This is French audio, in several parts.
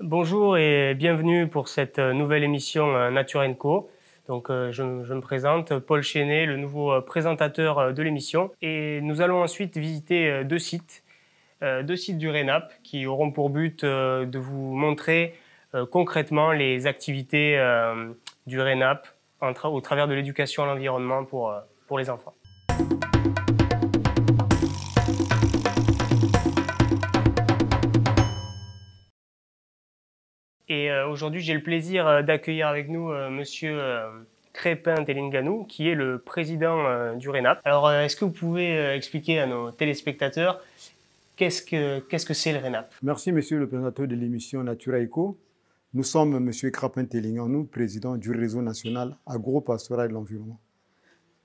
Bonjour et bienvenue pour cette nouvelle émission Nature & Co. Donc, je me présente, Paul Chenet, le nouveau présentateur de l'émission. Et nous allons ensuite visiter deux sites du RENAP qui auront pour but de vous montrer concrètement les activités du RENAP au travers de l'éducation à l'environnement pour les enfants. Et aujourd'hui, j'ai le plaisir d'accueillir avec nous Monsieur Crépin Telinganou, qui est le président du RENAP. Alors, est-ce que vous pouvez expliquer à nos téléspectateurs qu'est-ce que c'est le RENAP? Merci, monsieur le présentateur de l'émission Nature & Co. Nous sommes monsieur Crépin Telinganou, président du réseau national agro-pastoral de l'environnement.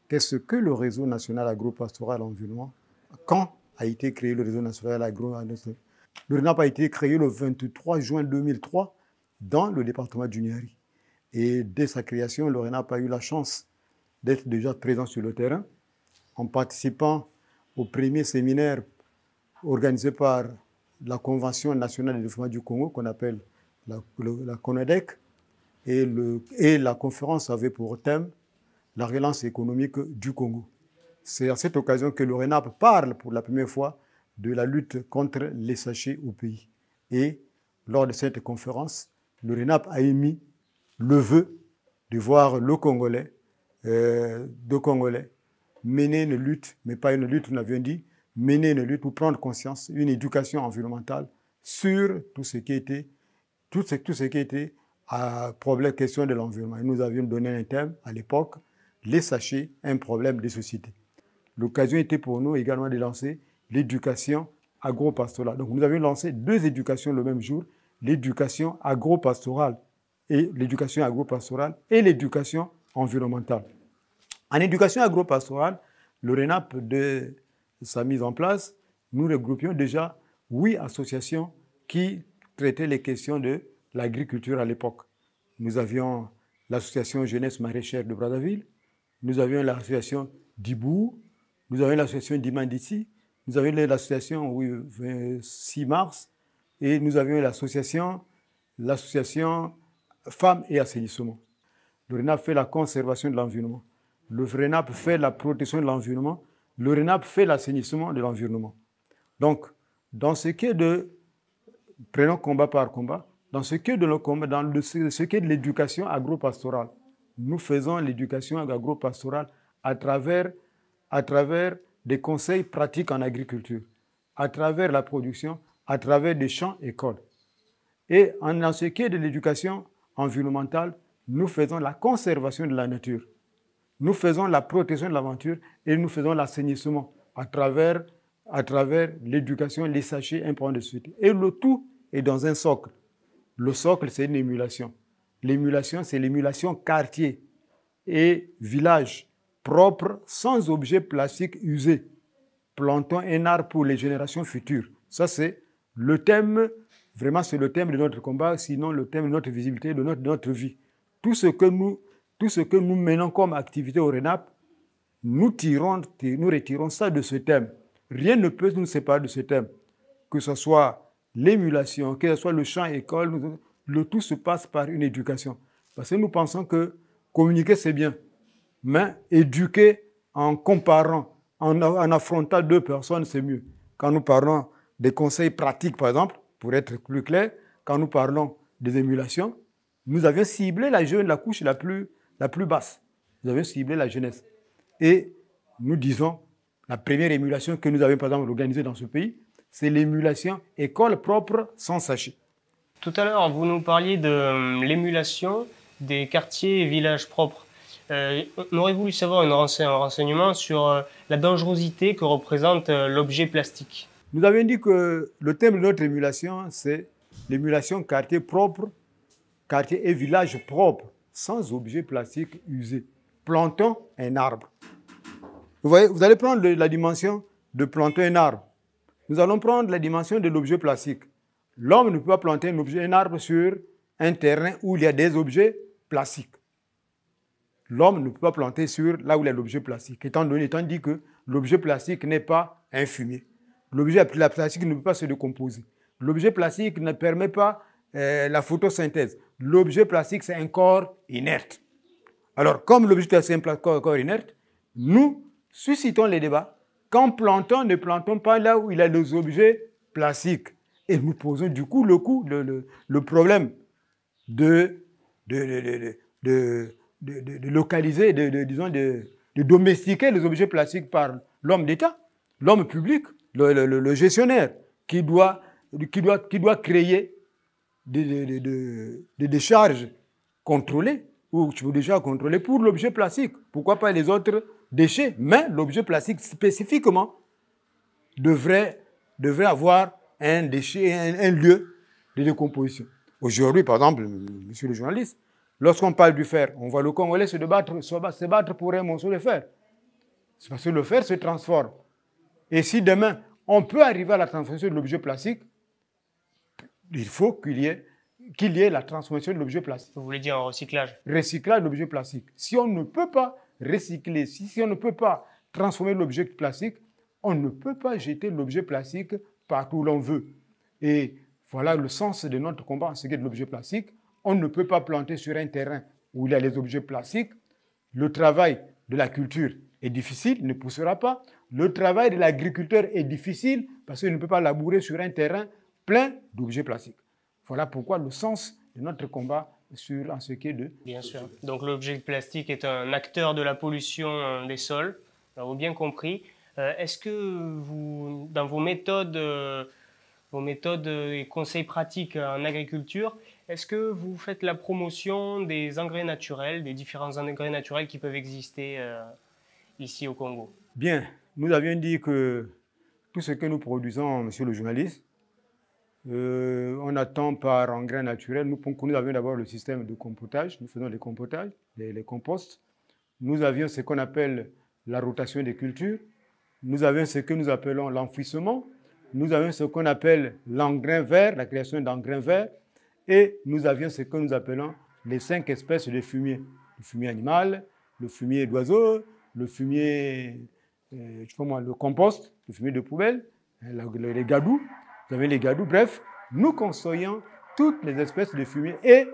Qu'est-ce que le réseau national agro-pastoral de l'environnement? Quand a été créé le réseau national agro-pastoral? Le RENAP a été créé le 23 juin 2003 dans le département du Niari. Et dès sa création, le RENAP a eu la chance d'être déjà présent sur le terrain en participant au premier séminaire organisé par la Convention nationale de développement du Congo, qu'on appelle la CONADEC, et la conférence avait pour thème la relance économique du Congo. C'est à cette occasion que le RENAP parle pour la première fois de la lutte contre les sachets au pays. Et lors de cette conférence, le RENAP a émis le vœu de voir le Congolais, mener une lutte, mais pas une lutte, on avait dit, mener une lutte pour prendre conscience, une éducation environnementale sur tout ce qui était problème, question de l'environnement. Nous avions donné un thème à l'époque, les sachets, un problème de société. L'occasion était pour nous également de lancer l'éducation agro-pastorale. Donc nous avions lancé deux éducations le même jour, l'éducation agro-pastorale et l'éducation environnementale. En éducation agro-pastorale, le RENAP, de sa mise en place, nous regroupions déjà 8 associations qui traitaient les questions de l'agriculture à l'époque. Nous avions l'association Jeunesse Maraîchère de Brazzaville, nous avions l'association d'Ibou, nous avions l'association d'Imanditi, nous avions l'association 6 mars, et nous avions l'association Femmes et Assainissement. Le RENAP fait la conservation de l'environnement. Le RENAP fait la protection de l'environnement. Le RENAP fait l'assainissement de l'environnement. Donc, dans ce qui est de, prenons combat par combat, dans ce qui est de l'éducation agro-pastorale, nous faisons l'éducation agro-pastorale à travers des conseils pratiques en agriculture, à travers la production, à travers des champs-écoles. Et en ce qui est de l'éducation environnementale, nous faisons la conservation de la nature. Nous faisons la protection de la nature et nous faisons l'assainissement à travers l'éducation, les sachets, un point de suite. Et le tout est dans un socle. Le socle, c'est une émulation. L'émulation, c'est l'émulation quartier et village propre, sans objets plastiques usés. Plantons un arbre pour les générations futures. Ça, c'est le thème, vraiment, c'est le thème de notre combat, sinon le thème de notre visibilité, de notre vie. Tout ce que nous menons comme activité au RENAP, nous retirons ça de ce thème. Rien ne peut nous séparer de ce thème. Que ce soit l'émulation, que ce soit le champ-école, le tout se passe par une éducation. Parce que nous pensons que communiquer, c'est bien. Mais éduquer en comparant, en affrontant deux personnes, c'est mieux. Quand nous parlons des conseils pratiques, par exemple, pour être plus clair, quand nous parlons des émulations, nous avions ciblé la couche la plus basse. Nous avions ciblé la jeunesse. Et nous disons, la première émulation que nous avions, par exemple, organisée dans ce pays, c'est l'émulation école propre sans sachet. Tout à l'heure, vous nous parliez de l'émulation des quartiers et villages propres. On aurait voulu savoir un renseignement sur la dangerosité que représente l'objet plastique. Nous avions dit que le thème de notre émulation, c'est l'émulation quartier propre, quartier et village propre, sans objet plastique usé. Plantons un arbre. Vous voyez, vous allez prendre la dimension de planter un arbre. Nous allons prendre la dimension de l'objet plastique. L'homme ne peut pas planter un arbre sur un terrain où il y a des objets plastiques. L'homme ne peut pas planter sur là où il y a l'objet plastique, étant dit que l'objet plastique n'est pas un fumier. L'objet plastique ne peut pas se décomposer. L'objet plastique ne permet pas la photosynthèse. L'objet plastique, c'est un corps inerte. Alors, comme l'objet plastique est un corps inerte, nous suscitons les débats. Quand plantons, ne plantons pas là où il y a les objets plastiques. Et nous posons du coup le problème de localiser, de domestiquer les objets plastiques par l'homme d'État, l'homme public, le gestionnaire, qui doit créer des décharges contrôlées ou déjà contrôlées pour l'objet plastique. Pourquoi pas les autres déchets? Mais l'objet plastique spécifiquement devrait avoir un lieu de décomposition. Aujourd'hui, par exemple, monsieur le journaliste, lorsqu'on parle du fer, on voit le Congolais se battre pour un morceau de fer. C'est parce que le fer se transforme. Et si demain, on peut arriver à la transformation de l'objet plastique, il faut qu'il y ait la transformation de l'objet plastique. Vous voulez dire un recyclage? Recyclage de l'objet plastique. Si on ne peut pas recycler, si on ne peut pas transformer l'objet plastique, on ne peut pas jeter l'objet plastique partout où l'on veut. Et voilà le sens de notre combat en ce qui est de l'objet plastique. On ne peut pas planter sur un terrain où il y a les objets plastiques. Le travail de la culture est difficile, il ne poussera pas. Le travail de l'agriculteur est difficile parce qu'il ne peut pas labourer sur un terrain plein d'objets plastiques. Voilà pourquoi le sens de notre combat en ce qui est de... Bien sûr. Donc l'objet plastique est un acteur de la pollution des sols, nous l'avons bien compris. Est-ce que vous, dans vos méthodes et conseils pratiques en agriculture, est-ce que vous faites la promotion des engrais naturels, des différents engrais naturels qui peuvent exister ici au Congo? Bien, nous avions dit que tout ce que nous produisons, monsieur le journaliste, on attend par engrais naturels. Nous avions d'abord le système de compotage, nous faisons les compotages, les composts. Nous avions ce qu'on appelle la rotation des cultures. Nous avions ce que nous appelons l'enfouissement. Nous avions ce qu'on appelle l'engrais vert, la création d'engrais verts. Et nous avions ce que nous appelons les 5 espèces de fumier. Le fumier animal, le fumier d'oiseaux, le fumier, le compost, le fumier de poubelle, les gadous. Vous avez les gadous. Bref, nous conseillons toutes les espèces de fumier et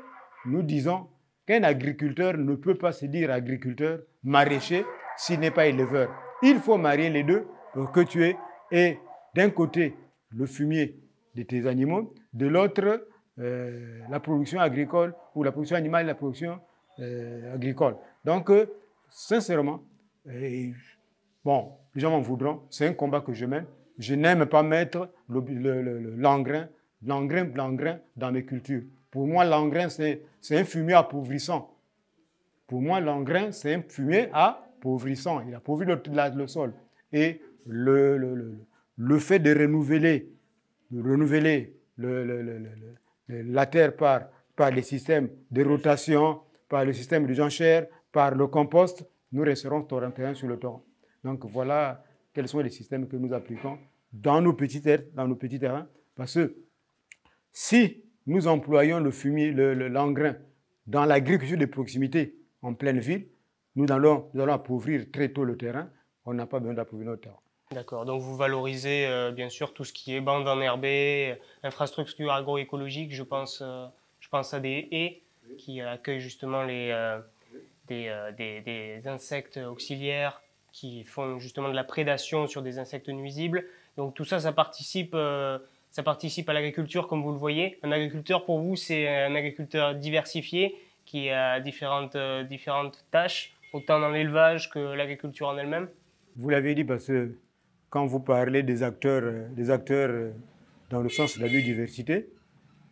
nous disons qu'un agriculteur ne peut pas se dire agriculteur maraîcher s'il n'est pas éleveur. Il faut marier les deux pour que tu aies d'un côté le fumier de tes animaux, de l'autre la production agricole ou la production animale et la production agricole. Donc, sincèrement, bon, les gens m'en voudront, c'est un combat que je mène. Je n'aime pas mettre l'engrais dans mes cultures. Pour moi, l'engrais, c'est un fumier appauvrissant. Pour moi, l'engrais, c'est un fumier appauvrissant. Il appauvrit le sol. Et le fait de renouveler la terre par les systèmes de rotation, par le système de enchères, par le compost, nous resterons torrentiels sur le torrent. Donc voilà quels sont les systèmes que nous appliquons dans nos petits terrains. Parce que si nous employons le fumier, l'engrais dans l'agriculture de proximité en pleine ville, nous allons appauvrir très tôt le terrain. On n'a pas besoin d'appauvrir notre terrain. D'accord, donc vous valorisez bien sûr tout ce qui est bande enherbée, infrastructures agroécologiques, je pense à des haies qui accueillent justement des insectes auxiliaires qui font justement de la prédation sur des insectes nuisibles. Donc tout ça, ça participe à l'agriculture comme vous le voyez. Un agriculteur pour vous, c'est un agriculteur diversifié qui a différentes tâches, autant dans l'élevage que l'agriculture en elle-même. Vous l'avez dit parce que quand vous parlez des acteurs dans le sens de la biodiversité,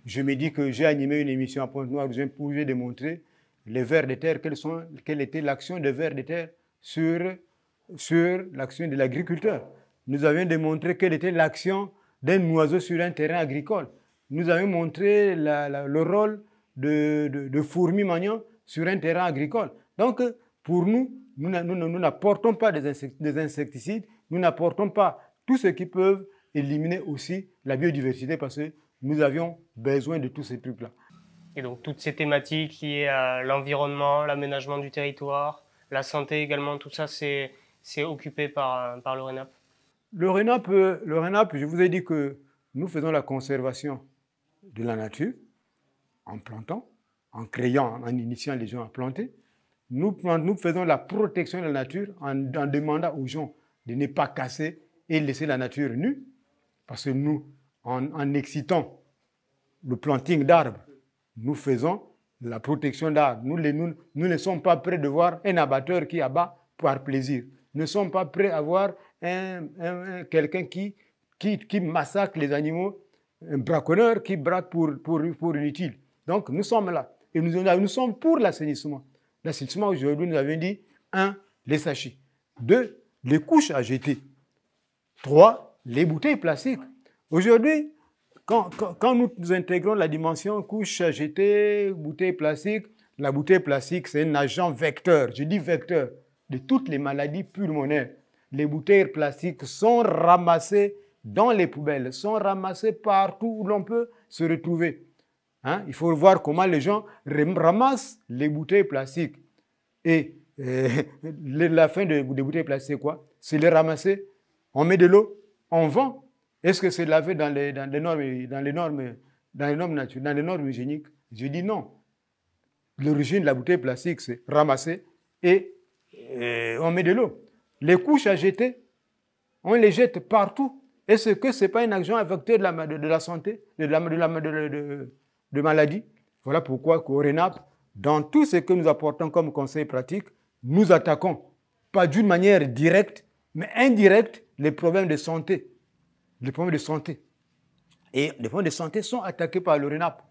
je me dis que j'ai animé une émission à Pointe-Noire où j'ai démontré les vers de terre, quelle était l'action des vers de terre sur l'action de l'agriculteur. Nous avions démontré quelle était l'action d'un oiseau sur un terrain agricole. Nous avions montré le rôle de fourmis magnon sur un terrain agricole. Donc, pour nous n'apportons pas des insecticides, nous n'apportons pas tout ce qui peut éliminer aussi la biodiversité parce que nous avions besoin de tous ces trucs-là. Et donc toutes ces thématiques liées à l'environnement, l'aménagement du territoire, la santé également, tout ça c'est occupé par le RENAP. Le RENAP, je vous ai dit que nous faisons la conservation de la nature en plantant, en créant, en initiant les gens à planter. Nous faisons la protection de la nature en demandant aux gens de ne pas casser et laisser la nature nue. Parce que nous, en excitant le planting d'arbres, nous faisons la protection d'arbres. Nous ne sommes pas prêts de voir un abatteur qui abat par plaisir. Nous ne sommes pas prêts à voir quelqu'un qui massacre les animaux, un braconneur qui braque pour inutile. Donc nous sommes là. Et nous sommes pour l'assainissement. L'assainissement, aujourd'hui, nous avons dit 1. Les sachets. 2. Les couches à jeter. 3. Les bouteilles plastiques. Aujourd'hui, quand nous intégrons la dimension couche à jeter, bouteille plastique, la bouteille plastique, c'est un agent vecteur. Je dis vecteur de toutes les maladies pulmonaires. Les bouteilles plastiques sont ramassées dans les poubelles, sont ramassées partout où l'on peut se retrouver. Hein? Il faut voir comment les gens ramassent les bouteilles plastiques. Et la fin des bouteilles plastiques, c'est quoi? C'est les ramasser, on met de l'eau, on vend. Est-ce que c'est lavé dans les normes naturelles, dans les normes hygiéniques? Je dis non. L'origine de la bouteille plastique, c'est ramasser et on met de l'eau. Les couches à jeter, on les jette partout. Est-ce que ce n'est pas un agent vecteur de la santé, de maladie? Voilà pourquoi au RENAP, dans tout ce que nous apportons comme conseil pratique, nous attaquons, pas d'une manière directe, mais indirecte, les problèmes de santé. Les problèmes de santé. Et les problèmes de santé sont attaqués par le RENAP.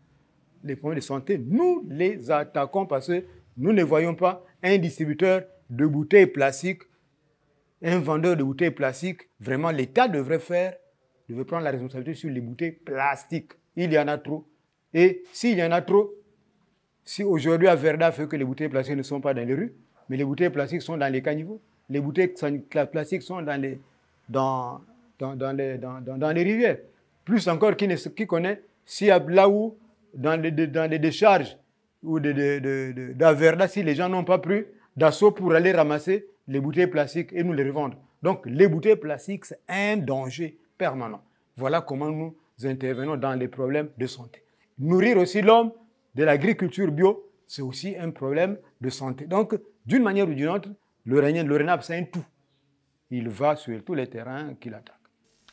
Les problèmes de santé, nous les attaquons parce que nous ne voyons pas un distributeur de bouteilles plastiques, un vendeur de bouteilles plastiques. Vraiment, l'État devrait prendre la responsabilité sur les bouteilles plastiques. Il y en a trop. Et s'il y en a trop, si aujourd'hui à Verda fait que les bouteilles plastiques ne sont pas dans les rues, mais les bouteilles plastiques sont dans les caniveaux, les bouteilles plastiques sont dans les rivières. Plus encore, qui connaît s'il y a là où, dans les décharges ou d'Averda, si les gens n'ont pas pris d'assaut pour aller ramasser les bouteilles plastiques et nous les revendre. Donc, les bouteilles plastiques, c'est un danger permanent. Voilà comment nous intervenons dans les problèmes de santé. Nourrir aussi l'homme de l'agriculture bio, c'est aussi un problème de santé. Donc, d'une manière ou d'une autre, le RENAP, c'est un tout. Il va sur tous les terrains qu'il attaque.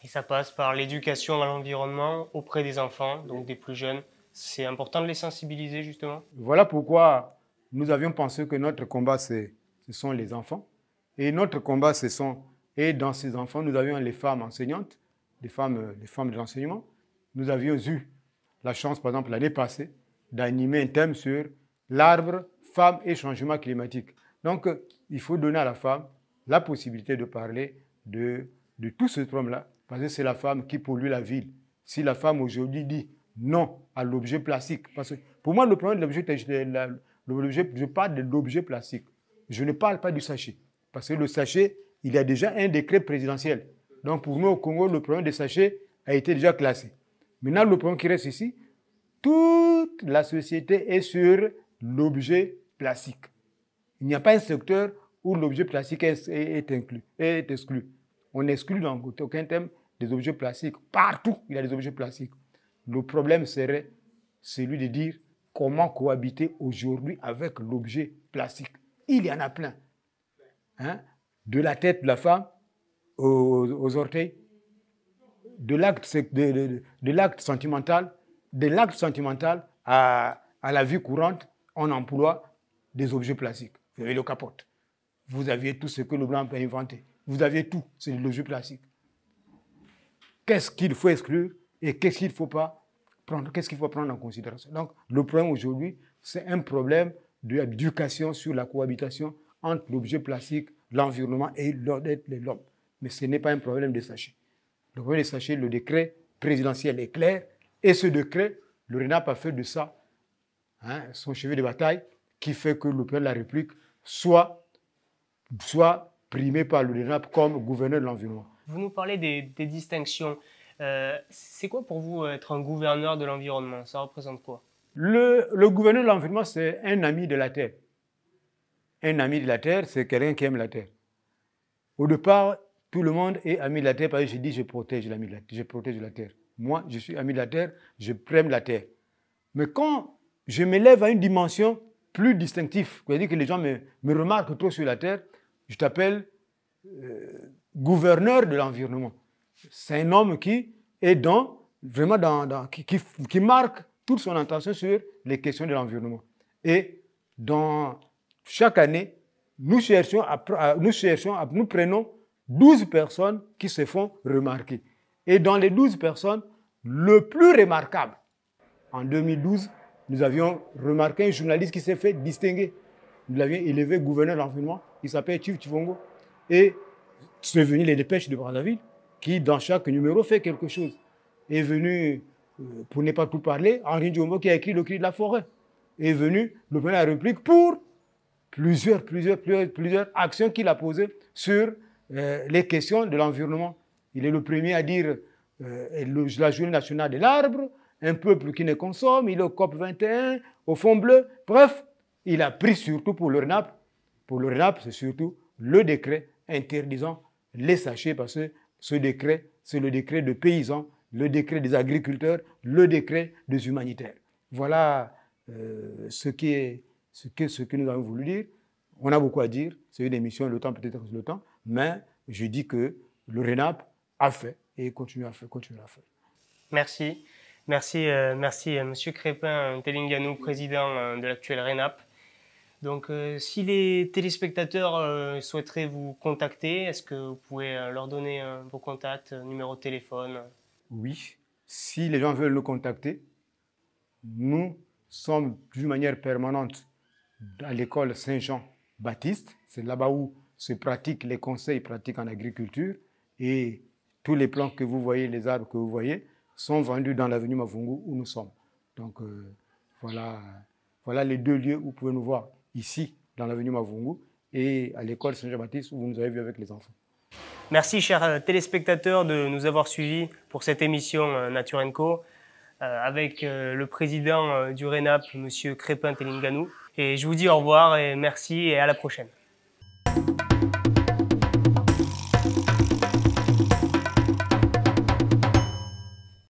Et ça passe par l'éducation à l'environnement auprès des enfants, donc des plus jeunes. C'est important de les sensibiliser, justement. Voilà pourquoi nous avions pensé que notre combat, ce sont les enfants. Et notre combat, et dans ces enfants, nous avions les femmes enseignantes, les femmes de l'enseignement. Nous avions eu la chance, par exemple, l'année passée, d'animer un thème sur l'arbre, femmes et changement climatique. Donc, il faut donner à la femme la possibilité de parler de tout ce problème-là, parce que c'est la femme qui pollue la ville. Si la femme aujourd'hui dit non à l'objet plastique, parce que pour moi, le problème de l'objet, je parle de l'objet plastique. Je ne parle pas du sachet, parce que le sachet, il y a déjà un décret présidentiel. Donc, pour nous, au Congo, le problème des sachets a été déjà classé. Maintenant, le problème qui reste ici, toute la société est sur l'objet plastique. Il n'y a pas un secteur où l'objet plastique est exclu. On n'exclut dans aucun thème des objets plastiques. Partout, il y a des objets plastiques. Le problème serait celui de dire comment cohabiter aujourd'hui avec l'objet plastique. Il y en a plein. Hein? De la tête de la femme aux orteils, de l'acte sentimental, à la vie courante, on emploie des objets plastiques. Vous avez le capote. Vous aviez tout ce que le blanc peut inventer. Vous aviez tout, c'est l'objet plastique. Qu'est-ce qu'il faut exclure et qu'est-ce qu'il ne faut pas prendre, qu'est-ce qu'il faut prendre en considération. Donc, le problème aujourd'hui, c'est un problème d'éducation sur la cohabitation entre l'objet plastique, l'environnement et l'homme. Mais ce n'est pas un problème de sachet. Le problème des sachets, le décret présidentiel est clair et ce décret, le RENAP a fait de ça son cheval de bataille qui fait que le président de la République soit primé par le RENAP comme gouverneur de l'environnement. Vous nous parlez des distinctions. C'est quoi pour vous être un gouverneur de l'environnement? Ça représente quoi? Le gouverneur de l'environnement, c'est un ami de la Terre. Un ami de la Terre, c'est quelqu'un qui aime la Terre. Au départ, tout le monde est ami de la Terre parce que je dis je protège la Terre. Moi, je suis ami de la Terre, je prème la Terre. Mais quand je m'élève à une dimension plus distinctive, c'est-à-dire que les gens me remarquent trop sur la Terre, je t'appelle gouverneur de l'environnement. C'est un homme qui est qui marque toute son attention sur les questions de l'environnement. Et chaque année, nous prenons 12 personnes qui se font remarquer. Et dans les 12 personnes, le plus remarquable, en 2012, nous avions remarqué un journaliste qui s'est fait distinguer. Nous l'avions élevé gouverneur de l'environnement, il s'appelle Chief Chivongo. Et c'est venu les dépêches de Brazzaville, qui dans chaque numéro fait quelque chose. Est venu, pour ne pas tout parler, Henri Djombo qui a écrit Le cri de la forêt. Est venu le président de la République pour plusieurs actions qu'il a posées sur les questions de l'environnement. Il est le premier à dire la journée nationale de l'arbre, un peuple qui ne consomme, il est au COP 21, au Fond bleu. Bref, il a pris surtout pour le RENAP. Pour le RENAP, c'est surtout le décret interdisant les sachets, parce que ce décret, c'est le décret de paysans, le décret des agriculteurs, le décret des humanitaires. Voilà ce que nous avons voulu dire. On a beaucoup à dire, c'est une émission, le temps peut-être le temps, mais je dis que le RENAP a fait et continue à faire. Merci. Merci, M. Crépin Telinganou, président de l'actuel RENAP. Donc, si les téléspectateurs souhaiteraient vous contacter, est-ce que vous pouvez leur donner vos contacts, numéro de téléphone? Oui, si les gens veulent nous contacter, nous sommes d'une manière permanente à l'école Saint-Jean-Baptiste. C'est là-bas où se pratiquent les conseils pratiques en agriculture, et tous les plants que vous voyez, les arbres que vous voyez, sont vendus dans l'avenue Mavungu où nous sommes. Donc voilà les deux lieux où vous pouvez nous voir, ici dans l'avenue Mavungu et à l'école Saint-Jean-Baptiste où vous nous avez vus avec les enfants. Merci chers téléspectateurs de nous avoir suivis pour cette émission Nature & Co avec le président du RENAP, M. Crépin Telinganou. Et je vous dis au revoir et merci et à la prochaine.